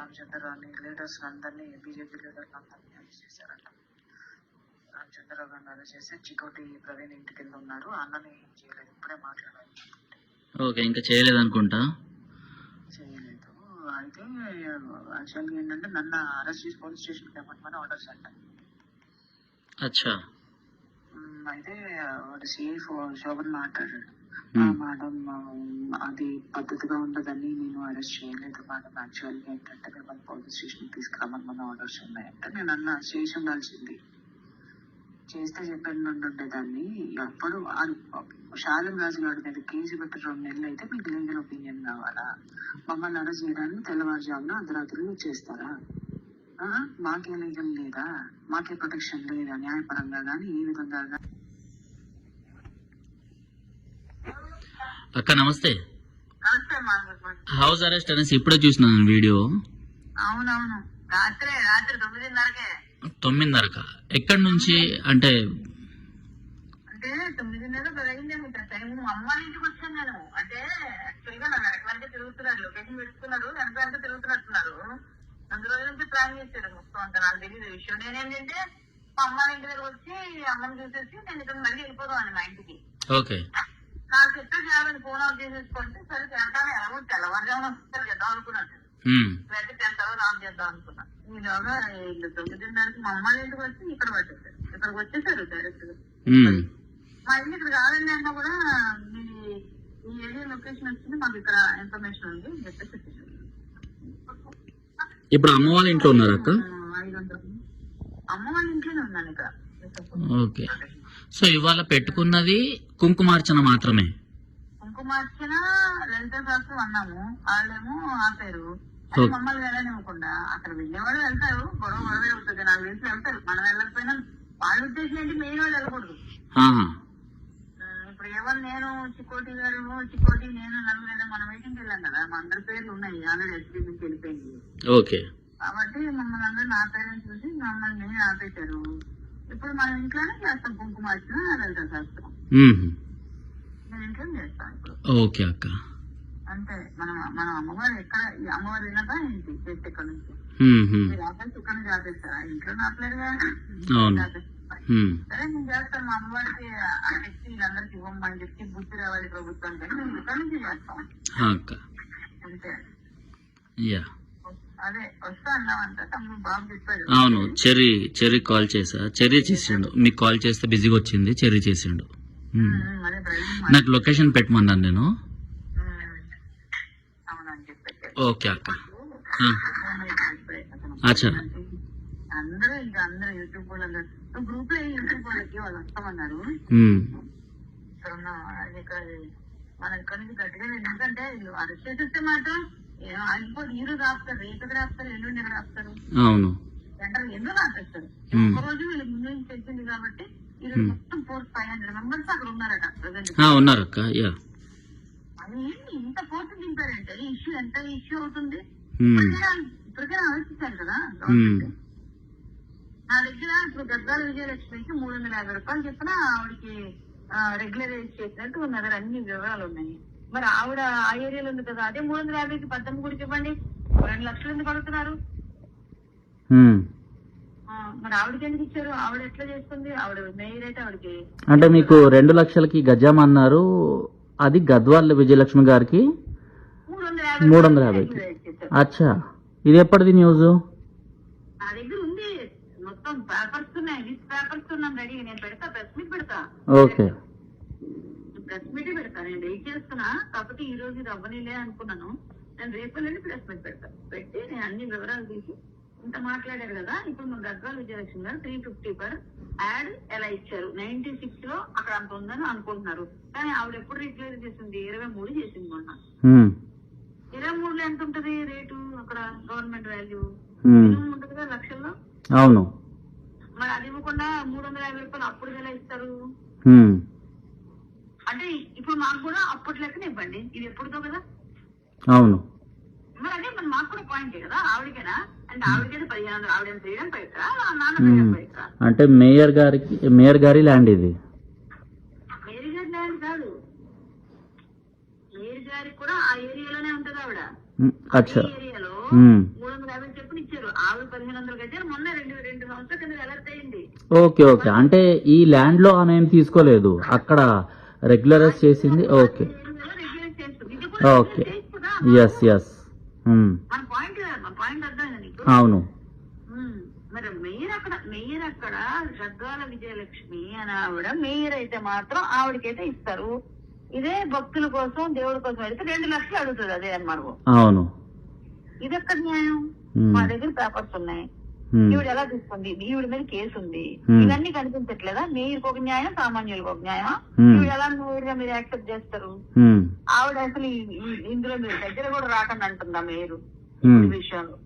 రామచంద్రరావు అని లీడర్స్ అందరినీ బీజేపీ లీడర్లు అందరినీ అరెస్ట్ చేశారంట. రామచంద్రరావు గారిని అరెస్ట్ చేసి చికోటి ప్రవీణ్ ఇంటికి వెళ్ళి ఉన్నారు. అన్నని చేయలేదు, ఇప్పుడే మాట్లాడాలి. ఓకే, ఇంకా చేయలేదు అనుకుంటా. చేయలేదు. అయితే యాక్చువల్గా ఏంటంటే నన్ను అరెస్ట్ చేసి పోలీస్ స్టేషన్కి తెమ్మని ఆర్డర్స్ అంట. అచ్చా. అయితే వాడు సిఐ శోభన్ మాట్లాడాడు. మేడం అది పద్ధతిగా ఉండదని నేను అరెస్ట్ చేయలేదు మేడం, యాక్చువల్గా ఏంటంటే మిమ్మల్ని పోలీస్ స్టేషన్ తీసుకురామని మన ఆర్డర్స్ ఉన్నాయంటే నేను అన్న చేసి ఉండాల్సింది, చేస్తే చెప్పండి ఉండేదాన్ని. అప్పుడు శాలం రాజు గారి మీద కేసు పెట్టి 2 నెలలు అయితే మీకు లీగల్ ఒపీనియన్ కావాలా? మమ్మల్ని అరెస్ట్ చేయడానికి తెల్లవారుజామున అర్ధరాత్రులు వచ్చేస్తారా? మాకే లీగల్ లేదా, మాకే ప్రొటెక్షన్ లేదా న్యాయపరంగా కానీ ఏ విధంగా? అక్క నమస్తే. హౌస్ అరెస్ట్ అనేసి ఇప్పుడే చూసినాను వీడియో. అవునవును, రాత్రి 9:30కే. 9:30కా? ఎక్కడి నుంచి అంటే? 9:30 అయిందేమో టైం. అమ్మ ఇంటికి వచ్చాను నేను. అంటే యాక్చువల్గా నా వెనకాలంటే తిరుగుతున్నారు, లొకేషన్ పెట్టుకున్నారు, వెనకాలంటే తిరుగుతున్నట్టున్నారు. 2 రోజుల నుంచి ప్లాన్ చేశాడు మొత్తం అంతా. నాకు తెలియదు విషయం. నేనేంటంటే మా అమ్మ ఇంటి దగ్గర వచ్చి అమ్మని చూసేసి నేను ఇక్కడ మళ్ళీ వెళ్ళిపోదామని మా ఇంటికి. ఓకే. నాకు చెప్తే చేయాలని ఫోన్ అవుట్ చేసేసుకుంటే సరే చేస్తాను, ఎలాగో తెల్లవారుజామున వస్తారు చేద్దాం అనుకున్నాను. అయితే 10 తర్వాత ఆన్ చేద్దాం అనుకున్నా. ఈలోగా 9:30కి మా అమ్మ ఇంటికి వచ్చి ఇక్కడ పట్టేశారు. ఇక్కడికి వచ్చేసారు డైరెక్ట్ గా. మా ఇంటి ఇక్కడ కాదండి అన్నా కూడా ఈ ఏరియా లొకేషన్ వచ్చింది, మాకు ఇక్కడ ఇన్ఫర్మేషన్ ఉంది చెప్పేసి వచ్చేసారు. ఇప్పుడు అమ్మ వాళ్ళ ఇంట్లో ఉన్నారు అక్క? 500. అమ్మ వాళ్ళ ఇంట్లోనే ఉన్నాను ఇక్కడ. ఓకే. సో ఇవాళ పెట్టుకున్నది కుంకుమార్చన మాత్రమే? కుంకుమార్చన, లలిత శాస్త్రం అన్నాము. వాళ్ళేమో ఆపారు. మమ్మల్ని వెళ్ళనివ్వకుండా. అక్కడ వెళ్ళేవాళ్ళు వెళ్తారు, గొడవ అవుతుంది, నాకు తెలిసి వెళ్తారు. మనం వెళ్ళకపోయినా వాళ్ళ ఉద్దేశం ఏంటి, మెయిన్ వాళ్ళు వెళ్ళకూడదు. ఇప్పుడు ఎవరు నేను చిక్కోటి గారు చిక్కోటి నేను నలుగురైనా మన మీటింగ్కి వెళ్ళాం కదా, మా అందరి పేర్లు ఉన్నాయి. ఆల్రెడీ ఎస్పీ నుంచి వెళ్ళిపోయింది. ఓకే. కాబట్టి మమ్మల్ని అందరూ నా పేరెంట్స్ చూసి మమ్మల్ని ఆపేశారు. ఇప్పుడు మనం ఇంట్లోనే చేస్తాం కుంకుమార్చన, లలిత శాస్త్రం నేను ఇంట్లోనే చేస్తాం ఇప్పుడు. ఓకే అక్క. అంతే. మన అమ్మవారు ఎక్కడ, అమ్మవారు వినదా ఏంటి చేస్తే ఇక్కడ నుంచి ఆపేసి ఇక్కడ నుంచి ఆపేస్తారా? ఇంట్లో ఆపలేరుగా. సరే నేను చేస్తాను. మా అమ్మవారికి ఆ శక్తి వీళ్ళందరికి ఇవ్వమని చెప్పి బుద్ధి రావాలి ప్రభుత్వానికి, మేము ఇక్కడ నుంచి చేస్తాం అంతే. అదే వస్తా అన్నామంట తమ్ముడు బాబు చెప్పాడు. అవును, చెర్రీ కాల్ చేసా. చెర్రీ చేసిండు, మీకు కాల్ చేస్తే బిజీగా వచ్చింది. చెర్రీ చేసిండు. నాకు లొకేషన్ పెట్టమన్నాను నేను. ఓకే అక్క. అచ్చా. అందరూ యూట్యూబ్ వాళ్ళందరూ గ్రూప్ లో యూట్యూబ్ వాళ్ళకి వాళ్ళు వస్తామన్నారు. మన ఇక్కడ నుంచి గట్టిగా, ఎందుకంటే అరెస్ట్ చేసేస్తే మాత్రం అయిపోయి ఈ రోజు ఆపుతారు, రేపు ఆపుతారు, ఎల్లుండి ఎక్కడ ఆపుతారు. అవును, ఎందుకు ఆపేస్తారు? ఒక రోజు వీళ్ళకి ముందు నుంచి తెలిసింది కాబట్టి ఈ రోజు మొత్తం 400-500 మెంబర్స్ అక్కడ ఉన్నారట ప్రజెంట్. ఉన్నారక్క. అది ఇంత ఫోర్స్ దింపారంటే ఇష్యూ ఎంత ఇష్యూ అవుతుంది. ఇప్పటికైనా ఆలోచించారు కదా గవర్నమెంట్. నా దగ్గర ఇప్పుడు గద్దాల విజయలక్ష్మికి 350 రూపాయలు చెప్పిన ఆవిడకి రెగ్యులరైజ్ చేసినట్టు నా దగ్గర అన్ని వివరాలు ఉన్నాయి. మరి ఆవిడ ఆ ఏరియాలో ఉంది కదా, అదే 350కి 18 గుడికి ఇవ్వండి. 2 లక్షలు ఎందుకు అడుగుతున్నారు? మరి ఆవిడకి ఎందుకు ఇచ్చారు? ఆవిడ ఎట్లా చేస్తుంది? ఆవిడ మేయర్ అయితే ఆవిడకి అంటే మీకు 2 లక్షలకి గజం అన్నారు, అది గద్వాల విజయలక్ష్మి గారికి 350. అచ్చా, ఇది ఎప్పటిది న్యూస్? నా దగ్గర ఉంది మొత్తం పేపర్స్ ఉన్నాయి, లిస్ట్ పేపర్స్ ఉన్నాను రెడీ. నేను పెడతా, ప్రెస్ మీట్ పెడతా. ఓకే, ప్రెస్ మీట్ పెడతా. నేను వెయిట్ చేస్తున్నా, కాకపోతే ఈ రోజు ఇది అవ్వనిలే అనుకున్నాను. నేను రేపు వెళ్ళి ప్రెస్ మీట్ పెడతా. పెట్టి నేను అన్ని వివరాలు తీసి ఇంత మాట్లాడారు కదా. ఇప్పుడు మా గద్వాల విజయలక్ష్మి గారు 350 పర్ యాడ్ ఎలా ఇచ్చారు? 96 లో అక్కడ అంత ఉందని అనుకుంటున్నారు. కానీ ఆవిడ ఎప్పుడు రిక్లైర్ చేసింది? 23 చేసింది మొన్న. 23లో ఎంత ఉంటది రేటు అక్కడ గవర్నమెంట్ వాల్యూ? ఉంటది కదా లక్షల్లో. అవును. మరి అది ఇవ్వకుండా 350 రూపాయలు అప్పుడు ఎలా ఇస్తారు? అంటే ఇప్పుడు మాకు కూడా అప్పటి లెక్కన ఇవ్వండి. ఇది ఎప్పుడుతో కదా. అవును. మరి అదే మరి మాకు కూడా పాయింటే కదా. ఆవిడకేనా అంటే ఆవిడకైతే 1500, ఆవిడ ఫ్రీడమ్ పైసా, నాన్న ఫ్రీడమ్ పైసా? అంటే మేయర్ గారి ల్యాండ్ ఇది. మేయర్ గారి ల్యాండ్ కాదు, మేయర్ గారికి కూడా ఆ ఏరియాలోనే ఉంటది ఆవిడ. ఏరియాలో 350 1550 చెప్పులు ఇచ్చారు. ఆవిడ 1500 కట్టారు. మొన్న 2 సంవత్సరాల కింద అలర్ట్ అయింది. ఓకే ఓకే, అంటే ఈ ల్యాండ్ లో ఆమె ఏం తీసుకోలేదు, అక్కడ రెగ్యులరైజ్ చేసింది. ఓకే రెగ్యులేట్ చేస్తుంది. ఇది కూడా ఓకే, చేయొచ్చు కదా. ఎస్ ఎస్, మన పాయింట్ అర్థమైందా నీకు? అవును. మరి మేయర్ అక్కడ జగ్గాల విజయలక్ష్మి అని ఆవిడ మేయర్ అయితే మాత్రం ఆవిడకైతే ఇస్తారు. ఇదే భక్తుల కోసం దేవుడి కోసం వెళ్తే 2 లక్షలు అడుగుతుంది అదే ఎంఆర్ఓ. అవును, ఇది ఎక్కడ న్యాయం? మా దగ్గర పేపర్స్ ఉన్నాయి. ఈవిడ ఎలా తీసుకుంది, ఈవిడ మీద కేసు ఉంది, ఇవన్నీ కనిపించట్లేదా? మేయర్కి ఒక న్యాయం, సామాన్యులకు ఒక న్యాయం. ఈవిడ ఎలా మేయర్గా మీరు యాక్సెప్ట్ చేస్తారు? ఆవిడ అసలు ఇందులో మీరు దగ్గర కూడా రాకండి అంటుందా మేయర్ ఈ విషయంలో?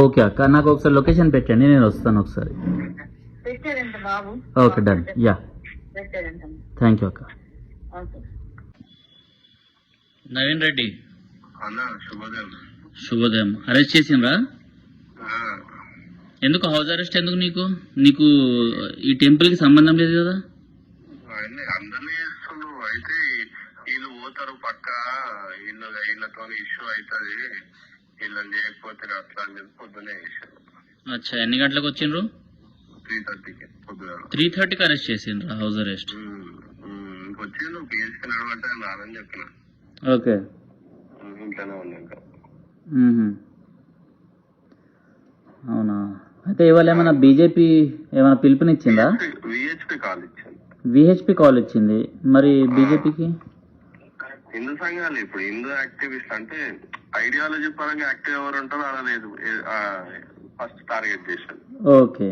ఓకే అక్క, నాకు ఒకసారి లొకేషన్ పెట్టండి, నేను వస్తాను ఒకసారి. పెట్టారంట బాబు. ఓకే డన్, యా, పెట్టారంట. థ్యాంక్ యూ అక్క. ఓకే. నవీన్ రెడ్డి, శుభోదయం. అరెస్ట్ చేసిండ్రా? ఎందుకు హౌస్ అరెస్ట్? ఎందుకు నీకు నీకు ఈ టెంపుల్ కి సంబంధం లేదు కదా? అందరినీ చేస్తున్నారు. అయితే వీళ్ళు పోతారు పక్క వీళ్ళతో ఇష్యూ అవుతుంది, వీళ్ళని చేయకపోతే అట్లా అని చెప్పి పొద్దునే చేశారు. అచ్చా, ఎన్ని గంటలకు వచ్చిండ్రు? 3:30కి పొద్దున. 3:30కి అరెస్ట్ చేసిండ్రా? హౌస్ అరెస్ట్ వచ్చి నువ్వు పిఎస్కి నడవంటే రాదని చెప్పిన. ఓకే, ఇంట్లోనే ఉన్నా ఇంకా. అవునా? అయితే ఇవాళ ఏమైనా బీజేపీ ఏమైనా పిలుపునిచ్చిందా? విహెచ్పి కాల్ ఇచ్చింది. విహెచ్పి కాల్ వచ్చింది, మరి బీజేపీకి? హిందూ సంఘాలు ఇప్పుడు హిందూ యాక్టివిస్ట్ అంటే ఐడియాలజీ పరంగా యాక్టివ్ ఎవరు ఉంటారో అలా లేదు, ఫస్ట్ టార్గెట్ చేశారు. ఓకే,